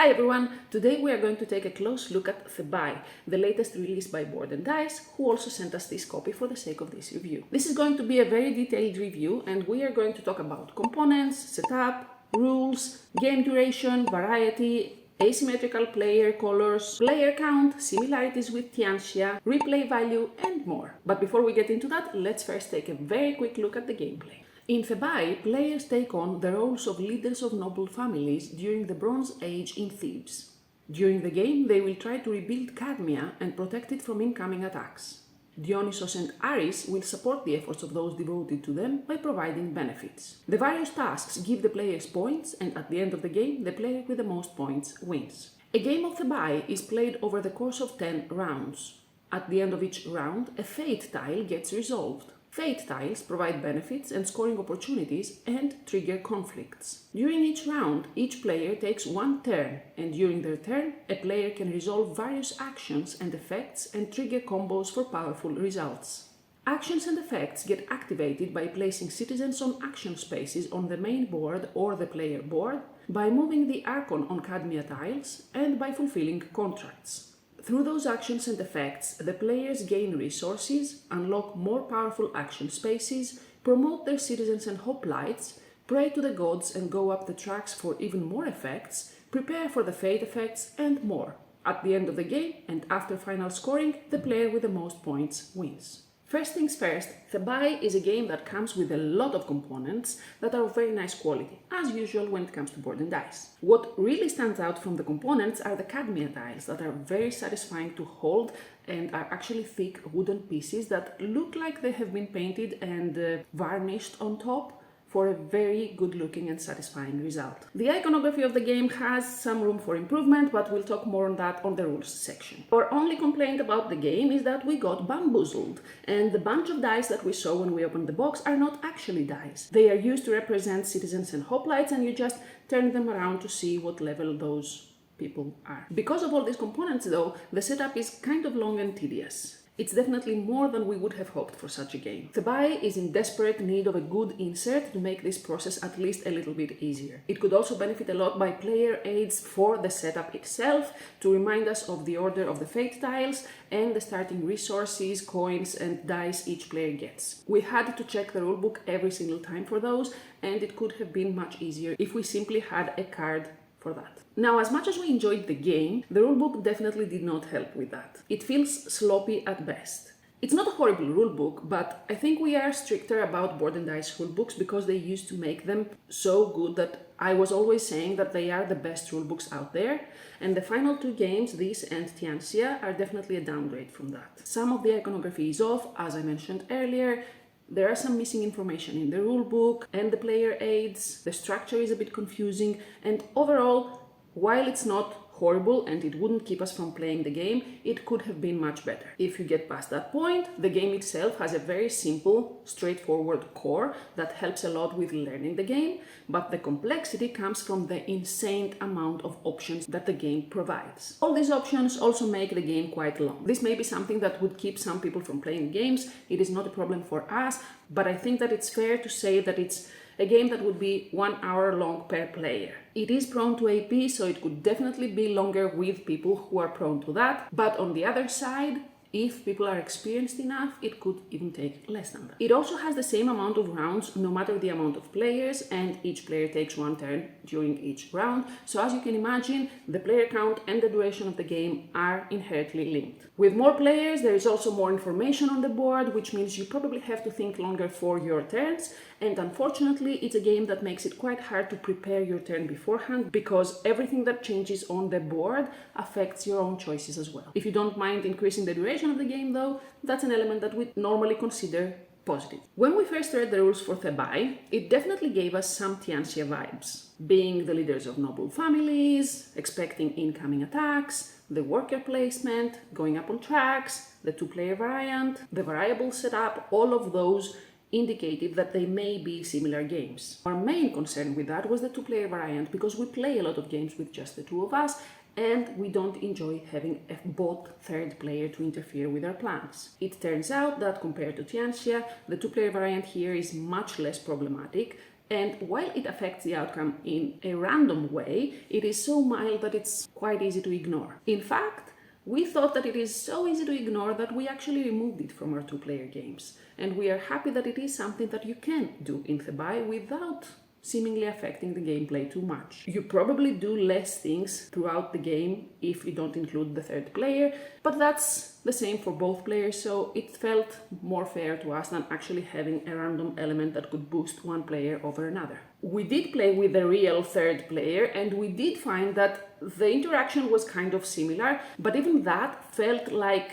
Hi everyone! Today we are going to take a close look at Thebai, the latest release by Board & Dice, who also sent us this copy for the sake of this review. This is going to be a very detailed review and we are going to talk about components, setup, rules, game duration, variety, asymmetrical player colors, player count, similarities with Tianxia, replay value and more. But before we get into that, let's first take a very quick look at the gameplay. In Thebai, players take on the roles of leaders of noble families during the Bronze Age in Thebes. During the game, they will try to rebuild Cadmia and protect it from incoming attacks. Dionysos and Ares will support the efforts of those devoted to them by providing benefits. The various tasks give the players points, and at the end of the game, the player with the most points wins. A game of Thebai is played over the course of 10 rounds. At the end of each round, a fate tile gets resolved. Fate tiles provide benefits and scoring opportunities and trigger conflicts. During each round, each player takes one turn, and during their turn, a player can resolve various actions and effects and trigger combos for powerful results. Actions and effects get activated by placing citizens on action spaces on the main board or the player board, by moving the Archon on Cadmia tiles, and by fulfilling contracts. Through those actions and effects, the players gain resources, unlock more powerful action spaces, promote their citizens and hoplites, pray to the gods and go up the tracks for even more effects, prepare for the fate effects, and more. At the end of the game, and after final scoring, the player with the most points wins. First things first, Thebai is a game that comes with a lot of components that are of very nice quality, as usual when it comes to Board & Dice. What really stands out from the components are the Cadmia tiles that are very satisfying to hold and are actually thick wooden pieces that look like they have been painted and varnished on top for a very good looking and satisfying result. The iconography of the game has some room for improvement, but we'll talk more on that on the rules section. Our only complaint about the game is that we got bamboozled, and the bunch of dice that we saw when we opened the box are not actually dice. They are used to represent citizens and hoplites, and you just turn them around to see what level those people are. Because of all these components though, the setup is kind of long and tedious. It's definitely more than we would have hoped for such a game. Thebai is in desperate need of a good insert to make this process at least a little bit easier. It could also benefit a lot by player aids for the setup itself to remind us of the order of the fate tiles and the starting resources, coins and dice each player gets. We had to check the rulebook every single time for those, and it could have been much easier if we simply had a card for that. Now, as much as we enjoyed the game, the rulebook definitely did not help with that. It feels sloppy at best. It's not a horrible rulebook, but I think we are stricter about Board & Dice rulebooks because they used to make them so good that I was always saying that they are the best rulebooks out there, and the final two games, this and Tianxia, are definitely a downgrade from that. Some of the iconography is off, as I mentioned earlier. There are some missing information in the rulebook and the player aids, the structure is a bit confusing, and overall, while it's not horrible and it wouldn't keep us from playing the game, it could have been much better. If you get past that point, the game itself has a very simple, straightforward core that helps a lot with learning the game, but the complexity comes from the insane amount of options that the game provides. All these options also make the game quite long. This may be something that would keep some people from playing games. It is not a problem for us, but I think that it's fair to say that it's a game that would be 1 hour long per player. It is prone to AP, so it could definitely be longer with people who are prone to that. But on the other side, if people are experienced enough, it could even take less than that. It also has the same amount of rounds, no matter the amount of players, and each player takes one turn during each round. So as you can imagine, the player count and the duration of the game are inherently linked. With more players, there is also more information on the board, which means you probably have to think longer for your turns. And unfortunately, it's a game that makes it quite hard to prepare your turn beforehand because everything that changes on the board affects your own choices as well. If you don't mind increasing the duration of the game though, that's an element that we normally consider positive. When we first read the rules for Thebai, it definitely gave us some Tianxia vibes. Being the leaders of noble families, expecting incoming attacks, the worker placement, going up on tracks, the two-player variant, the variable setup, all of those indicated that they may be similar games. Our main concern with that was the two-player variant because we play a lot of games with just the two of us and we don't enjoy having a bot third player to interfere with our plans. It turns out that compared to Tianxia, the two-player variant here is much less problematic And while it affects the outcome in a random way, it is so mild that it's quite easy to ignore. In fact, we thought that it is so easy to ignore that we actually removed it from our two-player games. And we are happy that it is something that you can do in Thebai without seemingly affecting the gameplay too much. You probably do less things throughout the game if you don't include the third player, but that's the same for both players, so it felt more fair to us than actually having a random element that could boost one player over another. We did play with the real third player, and we did find that the interaction was kind of similar, but even that felt like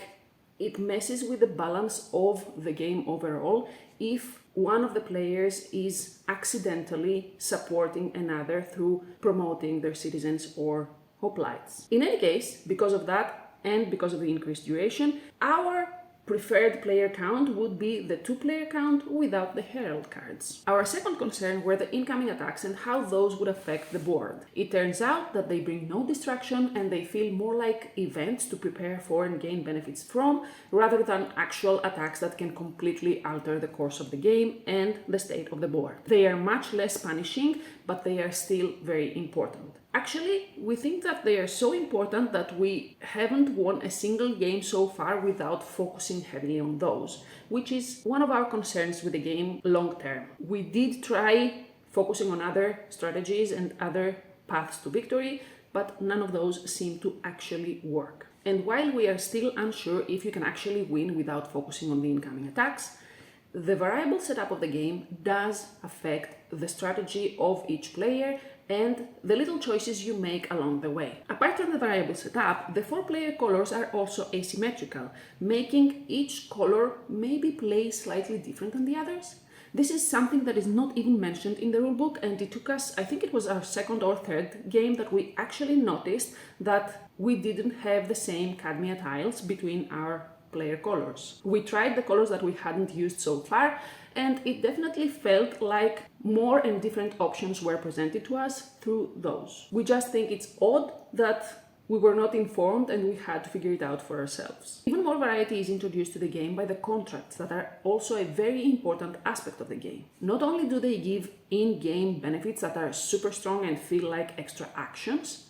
it messes with the balance of the game overall if one of the players is accidentally supporting another through promoting their citizens or hoplites. In any case, because of that and because of the increased duration, our preferred player count would be the two-player count without the herald cards. Our second concern were the incoming attacks and how those would affect the board. It turns out that they bring no distraction and they feel more like events to prepare for and gain benefits from, rather than actual attacks that can completely alter the course of the game and the state of the board. They are much less punishing, but they are still very important. Actually, we think that they are so important that we haven't won a single game so far without focusing heavily on those, which is one of our concerns with the game long term. We did try focusing on other strategies and other paths to victory, but none of those seem to actually work. And while we are still unsure if you can actually win without focusing on the incoming attacks, the variable setup of the game does affect the strategy of each player and the little choices you make along the way. Apart from the variable setup, the four-player colors are also asymmetrical, making each color maybe play slightly different than the others. This is something that is not even mentioned in the rulebook, and it took us, I think it was our second or third game that we actually noticed that we didn't have the same Cadmia tiles between our player colors. We tried the colors that we hadn't used so far, and it definitely felt like more and different options were presented to us through those. We just think it's odd that we were not informed and we had to figure it out for ourselves. Even more variety is introduced to the game by the contracts that are also a very important aspect of the game. Not only do they give in-game benefits that are super strong and feel like extra actions,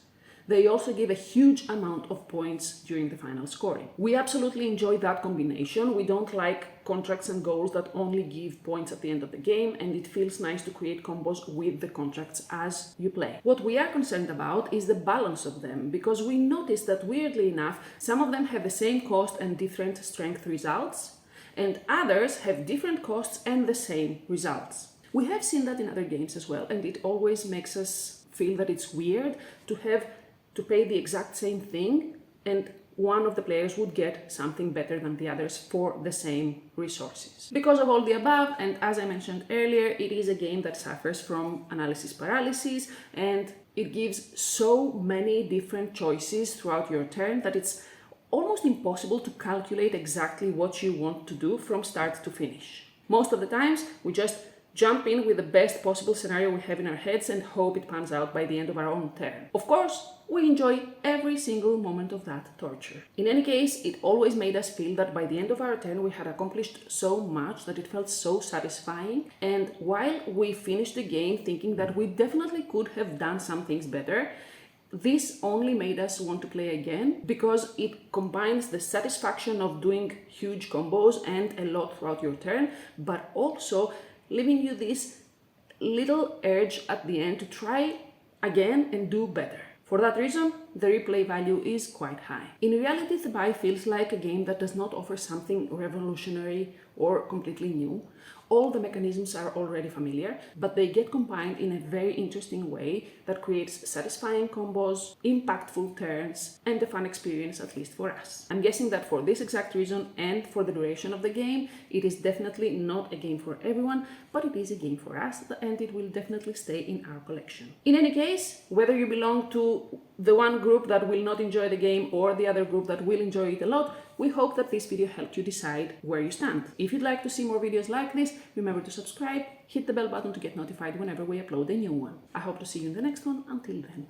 they also give a huge amount of points during the final scoring. We absolutely enjoy that combination. We don't like contracts and goals that only give points at the end of the game, and it feels nice to create combos with the contracts as you play. What we are concerned about is the balance of them, because we noticed that weirdly enough, some of them have the same cost and different strength results, and others have different costs and the same results. We have seen that in other games as well, and it always makes us feel that it's weird to have to pay the exact same thing and one of the players would get something better than the others for the same resources. Because of all the above, and as I mentioned earlier, it is a game that suffers from analysis paralysis, and it gives so many different choices throughout your turn that it's almost impossible to calculate exactly what you want to do from start to finish. Most of the times, we just jump in with the best possible scenario we have in our heads and hope it pans out by the end of our own turn. Of course, we enjoy every single moment of that torture. In any case, it always made us feel that by the end of our turn we had accomplished so much that it felt so satisfying, and while we finished the game thinking that we definitely could have done some things better, this only made us want to play again because it combines the satisfaction of doing huge combos and a lot throughout your turn, but also leaving you this little urge at the end to try again and do better. For that reason, the replay value is quite high. In reality, Thebai feels like a game that does not offer something revolutionary or completely new. All the mechanisms are already familiar, but they get combined in a very interesting way that creates satisfying combos, impactful turns, and a fun experience, at least for us. I'm guessing that for this exact reason and for the duration of the game, it is definitely not a game for everyone, but it is a game for us, and it will definitely stay in our collection. In any case, whether you belong to the one group that will not enjoy the game or the other group that will enjoy it a lot, we hope that this video helped you decide where you stand. If you'd like to see more videos like this, remember to subscribe, hit the bell button to get notified whenever we upload a new one. I hope to see you in the next one. Until then.